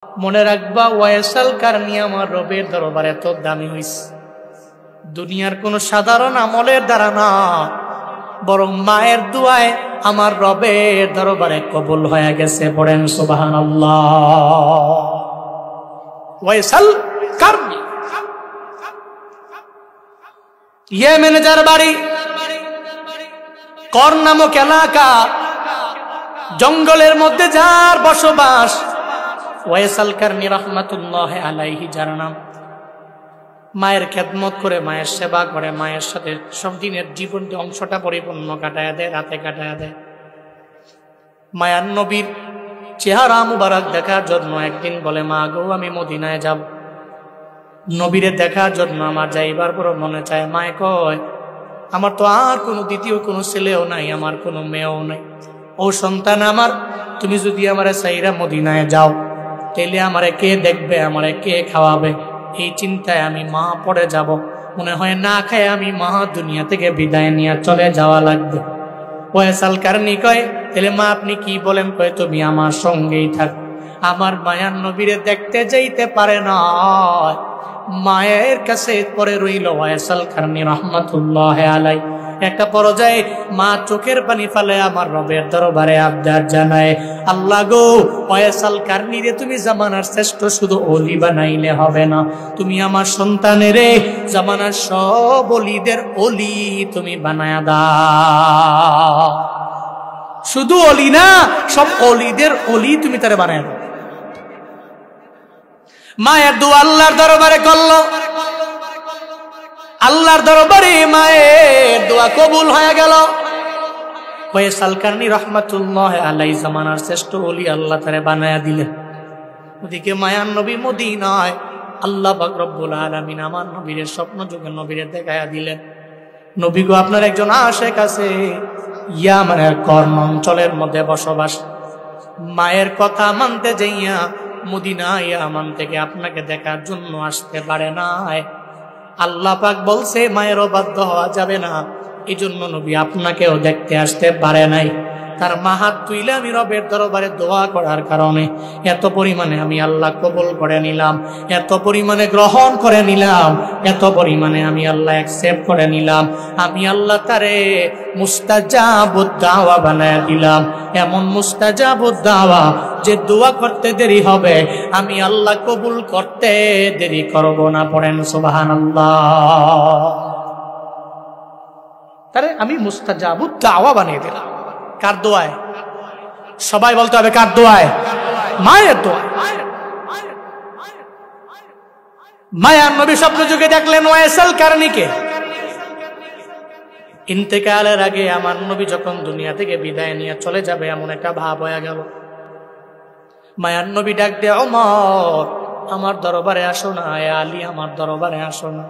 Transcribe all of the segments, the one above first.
মনে রাখবা ওয়াইসাল কারনি আমার রবের দরবারে এত দামি হইছে, দুনিয়ার কোন সাধারণ আমলের দ্বারা না, বরং মায়ের দুয়ায় আমার রবের দরবারে কবুল হয়ে গেছে। পড়েন সুবহানাল্লাহ। ওয়াইসাল কারনি ইয়েমেনে যার বাড়ি, কর নামক এলাকা, জঙ্গলের মধ্যে যার বসবাস, ওয়াইসাল কারনি রাহমাতুল্লাহ আলাইহি যার নাম, মায়ের খেদমত করে, মায়ের সেবা করে, মায়ের সাথে সব দিনের জীবনের অংশটা পরিপূর্ণ কাটায় দেয়, রাতে কাটায় দেয়। মায়ার নবীর চেহারা মুবারক দেখার জন্য একদিন বলে, মা গো আমি মদিনায় যাব, নবীরে দেখার জন্য আমার যাইবার বড় মনে চায়। মায়ে কয়, আমার তো আর কোনো দ্বিতীয় কোনো ছেলেও নাই, আমার কোনো মেয়েও নাই, ও সন্তান আমার, তুমি যদি আমারে সাইরা মদিনায় যাও তাইলে আমারে কে দেখবে, আমারে কে খাওয়াবে? এই চিন্তায় আমি মা পড়ে যাব, মনে হয় না খায় আমি মা দুনিয়া থেকে বিদায় নিয়ে চলে যাওয়া লাগবে। ওয়াইসাল কারনি কয়, তাহলে মা আপনি কি বলেন? কয়, তুমি আমার সঙ্গেই থাক। আমার মায়ার নবীরে দেখতে যাইতে পারে না, মায়ের কাছে পরে রইল ওয়াইসাল কারনি রাহমাতুল্লাহ আলাইহি। একটা পর্যায়ে মা চোখের পানি ফেলে আমার রবের দরবারে আবদার জানায়, আল্লাহ গো, ওয়াইসাল কারনিরে তুমি জামানার শ্রেষ্ঠ শুধু ওলি বানাইলে হবে না, তুমি আমার সন্তানের জামানার সব ওলিদের ওলি তুমি বানায়া দাও। শুধু ওলি না, সব ওলিদের ওলি তুমি তারে বানায় দাও। মায়ের দোয়া আল্লাহর দরবারে করল, আল্লাহর দরবারে মায়ের দোয়া কবুল হয়ে গেল। ওয়াইসাল কারনি রাহমাতুল্লাহ আলাইহি জামানার শ্রেষ্ঠ ওলি আল্লাহ তারে বানায়া দিলেন। ওদিকে মায়ার নবী মদিনায়, আল্লাহ পাক রব্বুল আলামিন আমার নবীর স্বপ্ন যুগে নবীরে দেখায়া দিলেন, নবী গো আপনার একজন আশেক আছে, ইয়ামানের কর্ণ অঞ্চলের মধ্যে বসবাস, মায়ের কথা মানতে যাইয়া মদিনা ইয়ামান থেকে আপনাকে দেখার জন্য আসতে পারে নাই। আল্লাহ পাক বলছে মায়েরও বাধ্য হওয়া যাবে না, এই জন্য নবী আপনাকেও দেখতে আসতে পারে নাই। তার মা হাত তুইলে আমি রবের দরবারে দোয়া করার কারণে এত পরিমাণে আমি আল্লাহ কবুল করে নিলাম, এত পরিমাণে গ্রহণ করে নিলাম, এত পরিমাণে আমি আল্লাহ অ্যাকসেপ্ট করে নিলাম, আমি আল্লাহ তারে মুস্তাজাবুদ দাওয়া বানায় দিলাম। এমন মুস্তাজাবুদ দাওয়া যে দোয়া করতে দেরি হবে, আমি আল্লাহ কবুল করতে দেরি করব না। পড়েন সুবহানাল্লাহ। তারে আমি মুস্তাজাবুদ দাওয়া বানিয়ে দিলাম। কার দোয়ায়? সবাই বলতে হবে কার দোয়ায়? মায়ের দোয়ায়। মায়ার নবী স্বপ্ন যুগে দেখলেন ওয়াইসাল কারনিকে। ইন্তেকালের আগে আমার নবী যখন দুনিয়া থেকে বিদায় নিয়ে চলে যাবে, এমন একটা ভাব হয়ে গেল। মায়ার নবী ডাক দিয়ে, ওমর আমার দরবারে আসো না, আলী আমার দরবারে আসো না।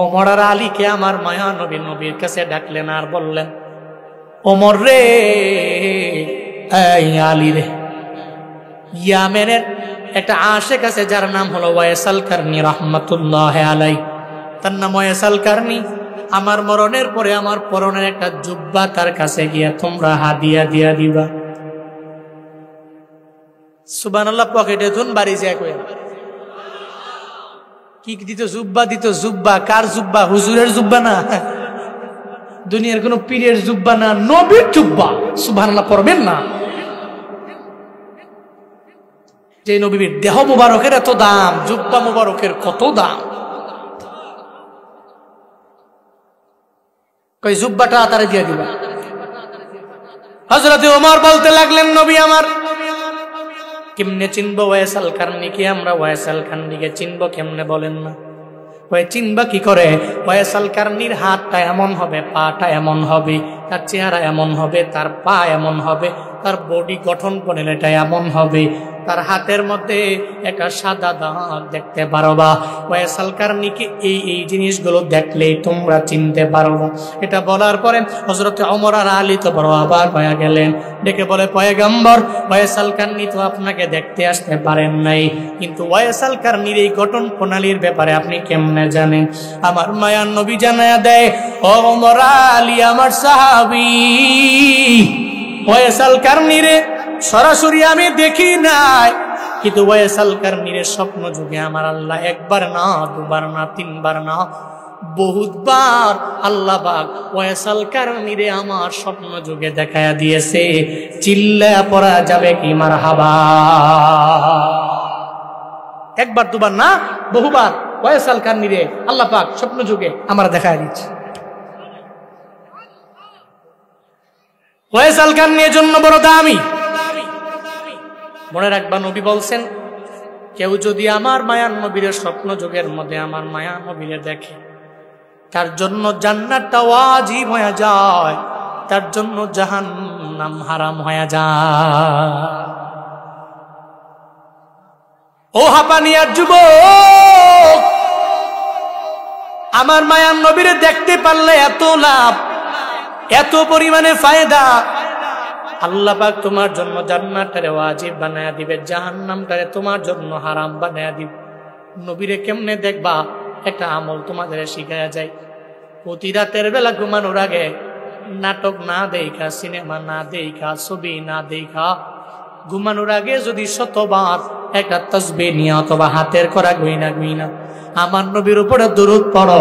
ওমর আর আলীকে আমার মায়া নবী নবীর কাছে ডাকলেন আর বললেন, ওমর রে, এই আলী রে, ইয়ামেনের একটা আশেক আছে যার নাম হলো ওয়াইসাল কারনি রাহমাতুল্লাহ আলাইহি। তার নাম ওয়াইসাল কারনি। আমার মরণের পরে আমার পরনের একটা জুব্বা তার কাছে গিয়া তোমরা হাদিয়া দিয়া দিবা। সুবহানাল্লাহ। পকেটে ধুন বাড়ি যায় কই কি দিত? জুব্বা দিত। জুব্বা কার জুব্বা? হুজুরের জুব্বা না, দুনিয়ার কোন পীরের জুব্বা না, নবীর জুব্বা। সুবহানাল্লাহ পড়বেন না। যে নবীর দেহ মুবারকের এত দাম, জুব্বা মুবারকের কত দাম। কই জুব্বাটা তারে দিয়ে দিবা। হযরত ওমর বলতে লাগলেন, নবী আমার কেমনে চিনবো ওয়াইসাল কারনিকে? আমরা ওয়াইসাল কারনিকে চিনবো কেমনে বলেন না? ওই চিনবা কি করে? ওয়াইসাল কারনির হাতটা এমন হবে, পাটা এমন হবে, তার চেহারা এমন হবে, তার পা এমন হবে, তার বডি গঠন প্রণালীটা এমন হবে, তার হাতের মধ্যে একটা সাদা দাগ দেখতে পারবা। ওয়াইসাল কারনিকে এই জিনিসগুলো দেখলেই তোমরা চিনতে পারবা। এটা বলার পরে হযরত ওমর আর আলী তো বড় অবাক হয়ে গেলেন। ডেকে বলে, পয়গম্বর, ওয়াইসাল কারনি তো আপনাকে দেখতে আসতে পারেন নাই, কিন্তু ওয়াইসাল কারনির এই গঠন প্রণালীর ব্যাপারে আপনি কেমনে জানেন? আমার মায়ার নবী জানায়া দেয়, ও ওমর আলী আমার সাহাবী, ওয়াইসাল কারনিরে সরাসরি আমি দেখি নাই, কিন্তু ওয়াইসাল কারনীর স্বপ্ন যুগে আমার আল্লাহ একবার না, দুবার না, তিনবার না, বহুতবার আল্লাহ পাক ওয়াইসাল কারনীরে আমার স্বপ্ন যুগে দেখায়া দিয়েছে। চিল্লা পড়া যাবে কি মারহাবা? একবার দুবার না, বহুবার ওয়াইসাল কারনীরে আল্লাহ পাক স্বপ্ন যুগে আমার দেখায়া দিচ্ছে। ওয়াইসাল কারনীর জন্য বড় দামি। মনে রাখবা, নবী বলছেন, কেউ যদি আমার মায়ার নবীর স্বপ্ন যুগের মধ্যে আমার মায়া নবীরে দেখে, তার জন্য জান্নাতটা ওয়াজিব হয়ে যায়, তার জন্য জাহান্নাম হারাম হয়ে যায়। ও হাপানিয়ার যুবক, আমার মায়ার নবীরে দেখতে পারলে এত লাভ, এত পরিমাণে ফায়দা। আল্লাহ পাক তোমার জন্য জান্নাতটারে ওয়াজিব বানায়া দিবে, জাহান্নামটারে তোমার জন্য হারাম বানায়া দিবে। নবীরে কেমনে দেখবা? একটা আমল তোমাদের শিখায়া যায়। প্রতি রাতের বেলা ঘুমানোর আগে নাটক না দেখা, সিনেমা না দেখা, ছবি না দেখা, ঘুমানোর আগে যদি 100বার একটা তাসবিহ নিয়ে অথবা হাতের করা গইনা আমার নবীর উপরে দরুদ পড়ো,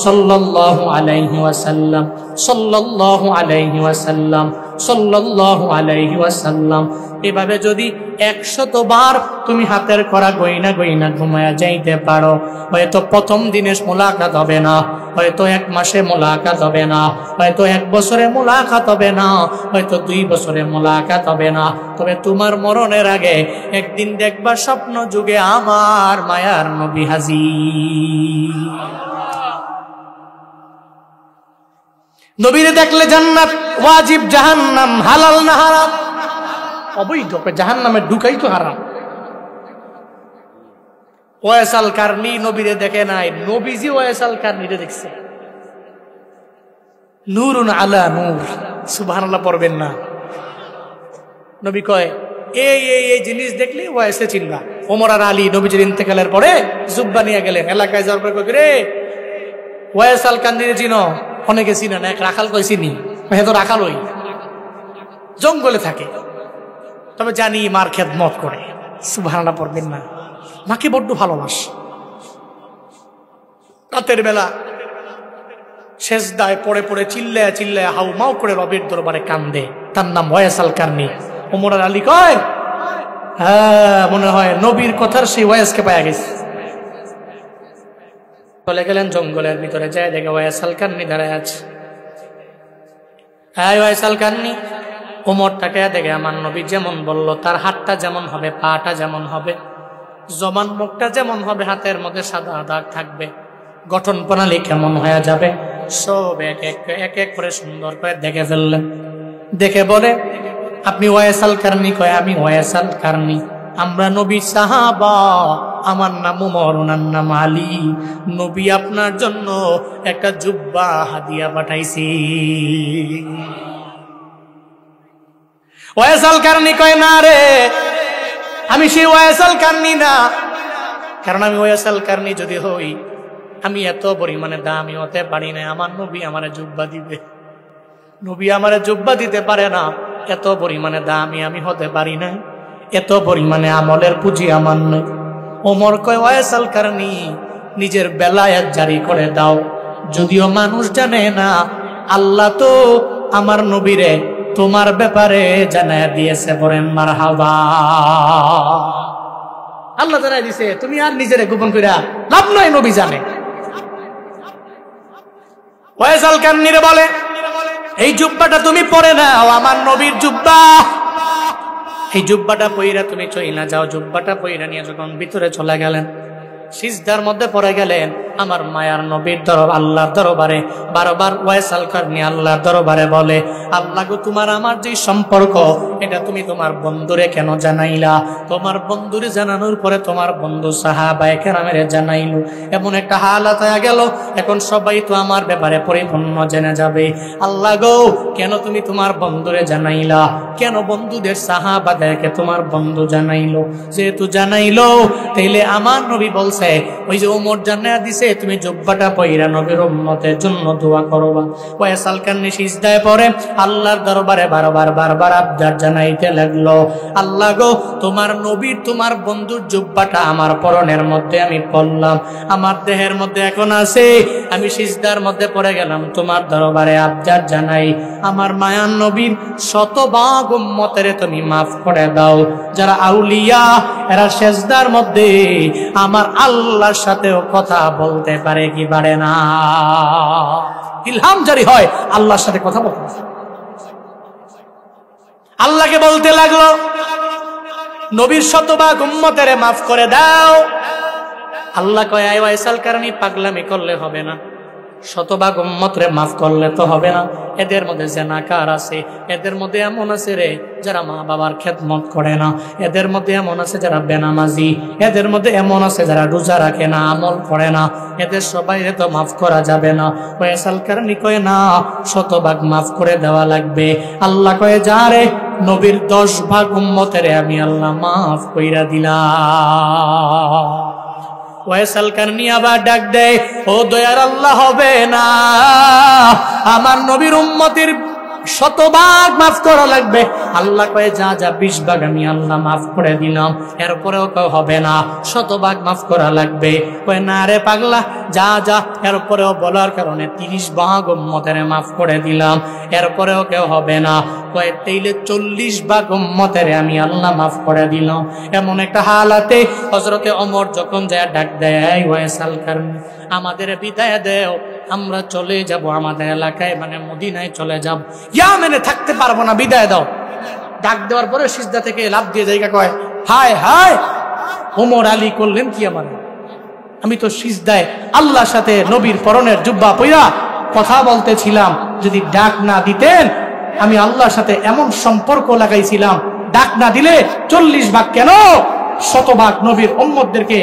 সাল্লাল্লাহু আলাইহি ওয়াসাল্লাম, সাল্লাল্লাহু আলাইহি ওয়াসাল্লাম, সাল্লাল্লাহু আলাইহি ওয়াসাল্লাম। এভাবে যদি 100 বার তুমি হাতের করা গইনা ঘুমায়া যাইতে পারো, হয়তো প্রথম দিনে মোলাকাত হবে না, হয়তো 1 মাসে মোলাকাত হবে না, হয়তো 1 বছরে মোলাকাত হবে না, হয়তো 2 বছরে মোলাকাত হবে না, তবে তোমার মরণের আগে একদিন দেখবা স্বপ্ন যুগে আমার মায়ার নবী হাজির। নবীরে দেখলে জান্নাত ওয়াজিব, জাহান্নাম হালাল না হারাম? অবৈধ। জাহান্নামে ঢুকাই তো হারাম। ওয়াইসাল কারনী নবীরে দেখে নাই, নবীজি ওয়াইসাল কারনীরে দেখছে। নূরুন আলা নূর, সুবহানাল্লাহ পড়বেন না? নবী কয়, এই জিনিস দেখলে ওয়াইসে চিনবা। ওমর আর আলী নবীজির ইন্তেকালের পরে জুব্বা নিয়ে গেলেন, এলাকায় যাওয়ার পরে কই রে ওয়াইসাল কারনীরে চিনো? অনেকে চিনে না, এক রাখাল কই চিনি, তো রাখাল ওই জঙ্গলে থাকে, তবে জানি মার খেদমত করে। সুবহানাল্লাহ পড়বেন না? মাকে বড্ড ভালোবাসে। রাতের বেলা সেজদায় পড়ে চিল্লায়া হাউমাউ করে রবের দরবারে কান্দে। তার নাম ওয়াইসাল কারনী। ওমর আর আলী কয়, হ্যাঁ মনে হয় নবীর কথার সেই ওয়াইসকে পাওয়া গেছে। চলে গেলেন জঙ্গলের ভিতরে, যায় দেখে ওয়াইসাল কারনী দাঁড়ায় আছে। হ্যাঁ ওয়াইসাল কারনী। ওমরটাকে দেখে আমার নবী যেমন বলল, তার হাতটা যেমন হবে, পাটা যেমন হবে, জবান মুখটা যেমন হবে, হাতের মধ্যে সাদা দাগ থাকবে, গঠন প্রণালী কেমন হয়ে যাবে, সব এক এক করে সুন্দর করে দেখে ফেললেন। দেখে বলে, আপনি ওয়াইসাল কারনী? কয়, আমি ওয়াইসাল কারনী। আমরা নবী সাহাবা, আমার নাম ওমর, ওনার নাম আলী। নবী আপনার জন্য একটা জুব্বা হাদিয়া পাঠাইছি। ওয়াইসাল কারনী কয়, না রে, আমি সেই ওয়াইসাল কারনী না। কারণ আমি ওয়াইসাল কারনী যদি হই, আমি এত পরিমাণে দামি হতে পারি না। আমার নবী আমারে জুব্বা দিবে। নবী আমারে জুব্বা দিতে পারে না, এত পরিমাণে দামি আমি হতে পারি না, এত পরিমাণে আমলের পুঁজি আমার নয়। ওমর কয়, ওয়াইসাল কারনী নিজের বেলায়াত জারি করে দাও। যদিও মানুষ জানে না, আল্লাহ তো আমার নবীরে তোমার ব্যাপারে জানায় দিয়েছে। বলেন মারহাবা। আল্লাহ জানাই দিছে, তুমি আর নিজেরে গোপন কইরা লাভ নাই, নবী জানে। ওয়াইসাল কারনীরে বলে, এই জুব্বাটা তুমি পরে নাও, আমার নবীর জুব্বা। এই জুব্বাটা পইরা তুমি চইলা যাও। জুব্বাটা পইরা নিয়ে যখন ভিতরে চলে গেলেন, সিজদার মধ্যে পড়ে গেলেন, আমার মায়ার নবীর আল্লাহর দরবারে বারবার ওয়াইসাল কারনী আল্লাহর দরবারে বলে, আল্লাহ গো, তোমার আমার যে সম্পর্ক, এটা তুমি তোমার বন্ধুরে কেন জানাইলা? তোমার বন্ধুরে জানানোর পরে তোমার বন্ধু সাহাবায়ে কেরামের জানাইলো, এমন একটা হালাত হয়ে গেল, এখন সবাই তো আমার ব্যাপারে পরিপূর্ণ জেনে যাবে। আল্লাহ গো, কেন তুমি তোমার বন্ধুরে জানাইলা? কেন বন্ধুদের সাহাবাদেরকে তোমার বন্ধু জানাইলো? যেহেতু জানাইলো, তাইলে আমার নবী বলছে আছে, ওই যে ওমর জানায়া দিছে তুমি জুব্বাটা পয়রা নবীর উম্মতের জন্য দোয়া করবা। ওয়াইসাল কারনী সিজদায় পড়ে আল্লাহর দরবারে বারবার আবদার জানাইতে লাগলো, আল্লাহ গো তোমার নবীর তোমার বন্ধুর জুব্বাটা আমার পরনের মধ্যে আমি পড়লাম, আমার দেহের মধ্যে এখন আছে, আমি সিজদার মধ্যে পড়ে গেলাম, তোমার দরবারে আবদার জানাই আমার মায়ার নবীর শতভাগ উম্মতের তুমি মাফ করে দাও। যারা আউলিয়া এরা সিজদার মধ্যে আমার আল্লাহর সাথেও কথা বলতে পারে কি পারে না? ইলহাম জারি হয় আল্লাহর সাথে কথা বলতে, আল্লাহকে বলতে লাগলো নবীর শতভাগ উম্মতের মাফ করে দাও। আল্লাহ কয় আয় ওয়াইসাল কারনী পাগলামি করলে হবে না, শতভাগ উম্মতরে মাফ করলে তো হবে না, এদের মধ্যে জেনাকার আছে, এদের মধ্যে এমন আছে রে যারা মা বাবার খেদমত করে না, এদের মধ্যে এমন আছে যারা বেনামাজি, এদের মধ্যে এমন আছে যারা রোজা রাখে না, আমল করে না, এদের সবাই তো মাফ করা যাবে না। ওয়াইসাল কারনী কয় না, শতভাগ মাফ করে দেওয়া লাগবে। আল্লাহ কয় যা রে নবীর 10 ভাগ উম্মতের আমি আল্লাহ মাফ কইরা দিলাম। ওয়াইসাল কারনী আবার ডাক দেয়, ও দয়ার আল্লাহ হবে না, আমার নবীর উম্মতের শতভাগ মাফ করা লাগবে। আল্লাহ কয়ে যা 20 ভাগ আমি আল্লাহ মাফ করে দিলাম। এরপরেও কেউ হবে না, শতভাগ মাফ করা লাগবে। কয়ে না রে পাগলা, যা এরপরেও বলার কারণে 30 ভাগ উম্মতের মাফ করে দিলাম, এরপরেও কেউ হবে না। কয়ে তাইলে 40 ভাগ উম্মতের আমি আল্লাহ মাফ করে দিলাম। এমন একটা হালাতে হযরতে ওমর যখন যায় ডাক দেয়, ওয়াইসাল কারনী আমাদের বিদায় দেও, আমরা চলে যাব আমাদের এলাকায়, মানে মদিনায় চলে যাব, ইয়ামেনে থাকতে পারবো না, বিদায় দাও। ডাক দেওয়ার পরে সিজদা থেকে লাফ দিয়ে জায়গা কয়, হায় হায় ওমর আলী করলেন কি আমার, আমি তো সিজদায় আল্লাহর সাথে নবীর পরনের জুব্বা পইরা কথা বলতেছিলাম, যদি ডাক না দিতেন আমি আল্লাহর সাথে এমন সম্পর্ক লাগাইছিলাম, ডাক না দিলে 40 ভাগ কেন 100 ভাগ নবীর উম্মতদেরকে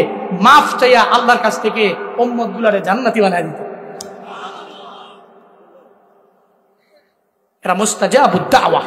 মাফ চাইয়া আল্লাহর কাছ থেকে উম্মতগুলারে জান্নাতি বানায় দিত। এরা মুস্তাজাবুদ দাওয়া।